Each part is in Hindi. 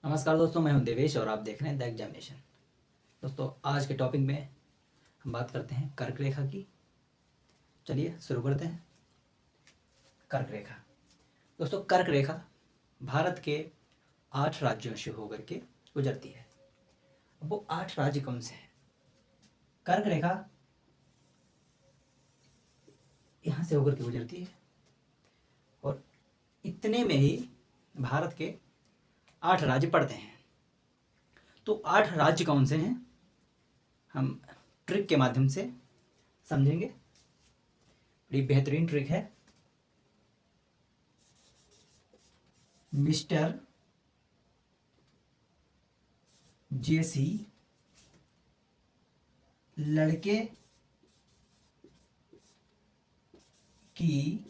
नमस्कार दोस्तों, मैं हूं देवेश और आप देख रहे हैं द एग्जामिनेशन। दोस्तों, आज के टॉपिक में हम बात करते हैं कर्क रेखा की। चलिए शुरू करते हैं। कर्क रेखा। दोस्तों, कर्क रेखा भारत के 8 राज्यों से होकर के गुजरती है। अब वो 8 राज्य कौन से हैं? कर्क रेखा यहाँ से होकर के गुजरती है और इतने में ही भारत के 8 राज्य पड़ते हैं। तो 8 राज्य कौन से हैं, हम ट्रिक के माध्यम से समझेंगे। बड़ी बेहतरीन ट्रिक है। मिस्टर जेसी लड़के की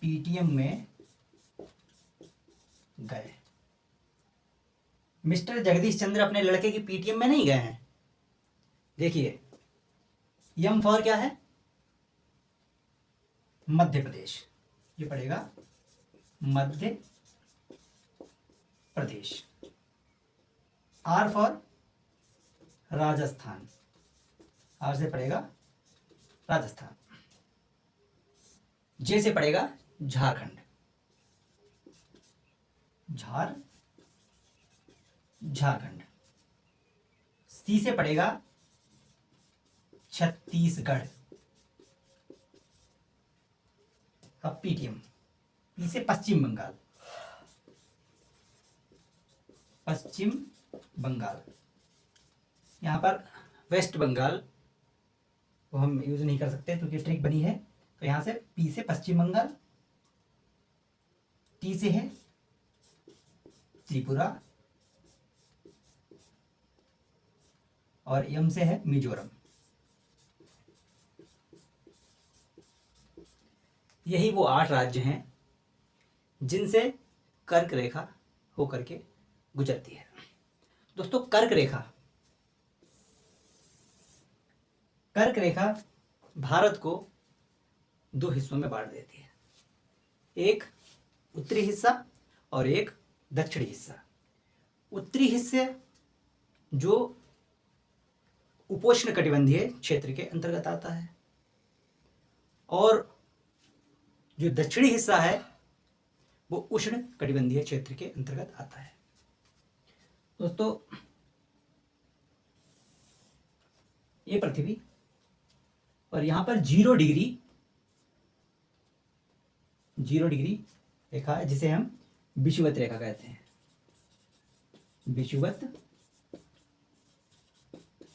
पीटीएम में गए। मिस्टर जगदीश चंद्र अपने लड़के की पीटीएम में नहीं गए हैं। देखिए, यम फॉर क्या है? मध्य प्रदेश। ये पड़ेगा Madhya Pradesh. R for Rajasthan. R से पड़ेगा राजस्थान। जे से पड़ेगा झारखंड। झारखंड। सी से पड़ेगा छत्तीसगढ़। अब पीटीएम। पी से पश्चिम बंगाल। पश्चिम बंगाल। यहां पर वेस्ट बंगाल को हम यूज नहीं कर सकते क्योंकि ट्रिक बनी है। तो यहां से पी से पश्चिम बंगाल, टी से है त्रिपुरा और यम से है मिजोरम। यही वो 8 राज्य हैं जिनसे कर्क रेखा होकर के गुजरती है। दोस्तों, कर्क रेखा भारत को 2 हिस्सों में बांट देती है। एक उत्तरी हिस्सा और एक दक्षिणी हिस्सा। उत्तरी हिस्से जो उपोष्ण कटिबंधीय क्षेत्र के अंतर्गत आता है और जो दक्षिणी हिस्सा है वो उष्ण कटिबंधीय क्षेत्र के अंतर्गत आता है। दोस्तों, ये पृथ्वी और यहां पर 0 डिग्री रेखा है जिसे हम विषुवत रेखा कहते हैं। विषुवत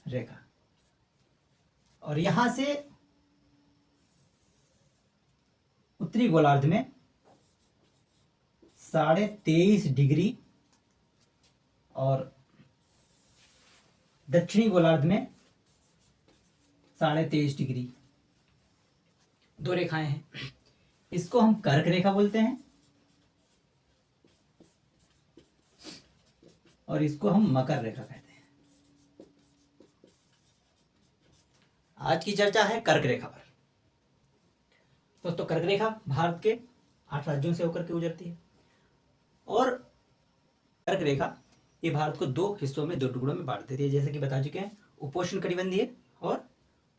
रेखा। और यहां से उत्तरी गोलार्ध में 23.5 डिग्री और दक्षिणी गोलार्ध में 23.5 डिग्री 2 रेखाएं हैं। इसको हम कर्क रेखा बोलते हैं और इसको हम मकर रेखा कहते हैं। आज की चर्चा है कर्क रेखा पर। दोस्तों, कर्क रेखा भारत के 8 राज्यों से होकर के गुजरती है और कर्क रेखा ये भारत को 2 हिस्सों में, 2 टुकड़ों में बांट देती है, जैसे कि बता चुके हैं। उपोष्ण कटिबंधीय और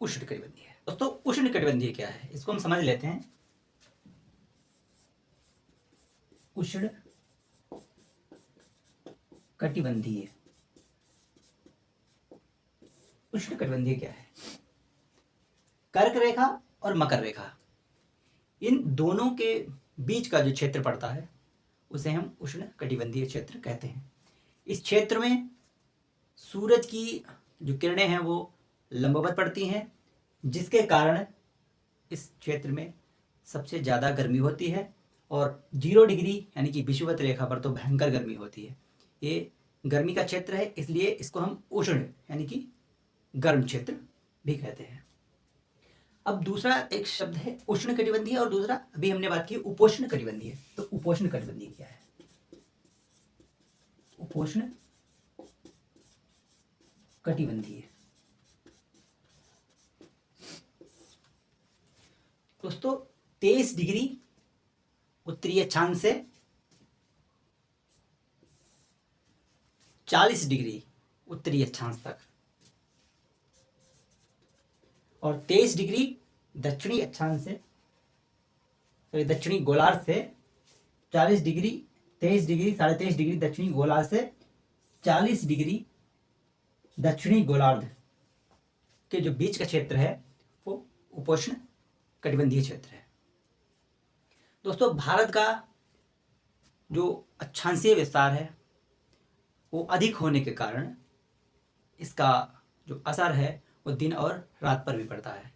उष्ण कटिबंधीय। दोस्तों, उष्ण कटिबंधीय क्या है इसको हम समझ लेते हैं। उष्ण कटिबंधीय। उष्ण कटिबंधीय क्या है? कर्क रेखा और मकर रेखा, इन दोनों के बीच का जो क्षेत्र पड़ता है उसे हम उष्ण कटिबंधीय क्षेत्र कहते हैं। इस क्षेत्र में सूरज की जो किरणें हैं वो लंबवत पड़ती हैं, जिसके कारण इस क्षेत्र में सबसे ज़्यादा गर्मी होती है और 0 डिग्री यानी कि विषुवत रेखा पर तो भयंकर गर्मी होती है। ये गर्मी का क्षेत्र है, इसलिए इसको हम उष्ण यानी कि गर्म क्षेत्र भी कहते हैं। अब दूसरा एक शब्द है उष्ण कटिबंधीय और दूसरा अभी हमने बात की उपोष्ण कटिबंधीय। तो उपोष्ण कटिबंधीय क्या है? उपोष्ण कटिबंधीय। दोस्तों, 23 डिग्री उत्तरी अक्षांश से 40 डिग्री उत्तरी अक्षांश तक, और 23 डिग्री दक्षिणी अक्षांश से, दक्षिणी गोलार्ध से 40 डिग्री, 23 डिग्री, 23.5 डिग्री दक्षिणी गोलार्ध से 40 डिग्री दक्षिणी गोलार्ध के जो बीच का क्षेत्र है वो उपोष्ण कटिबंधीय क्षेत्र है। दोस्तों, भारत का जो अक्षांशीय विस्तार है वो अधिक होने के कारण इसका जो असर है वो दिन और रात पर भी पड़ता है।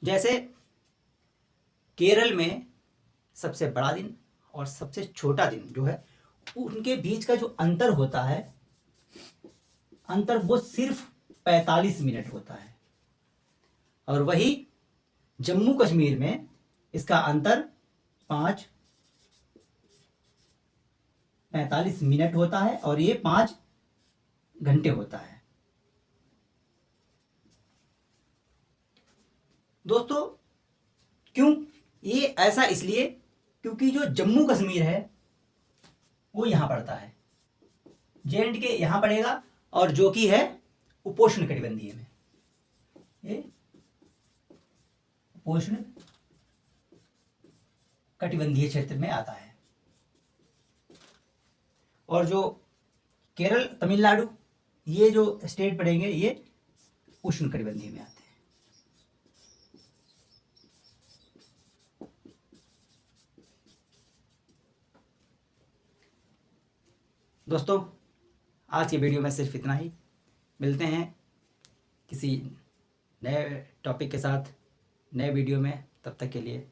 जैसे केरल में सबसे बड़ा दिन और सबसे छोटा दिन जो है, उनके बीच का जो अंतर होता है, अंतर वो सिर्फ 45 मिनट होता है, और वही जम्मू कश्मीर में इसका अंतर 45 मिनट होता है और ये 5 घंटे होता है। दोस्तों, क्यों ये ऐसा? इसलिए क्योंकि जो जम्मू कश्मीर है वो यहां पड़ता है, J&K यहां पड़ेगा, और जो कि है उपोष्ण कटिबंधीय में, ये उपोष्ण कटिबंधीय क्षेत्र में आता है। और जो केरल, तमिलनाडु, ये जो स्टेट पड़ेंगे ये उष्ण कटिबंधीय में आते हैं। दोस्तों, आज की वीडियो में सिर्फ इतना ही। मिलते हैं किसी नए टॉपिक के साथ नए वीडियो में, तब तक के लिए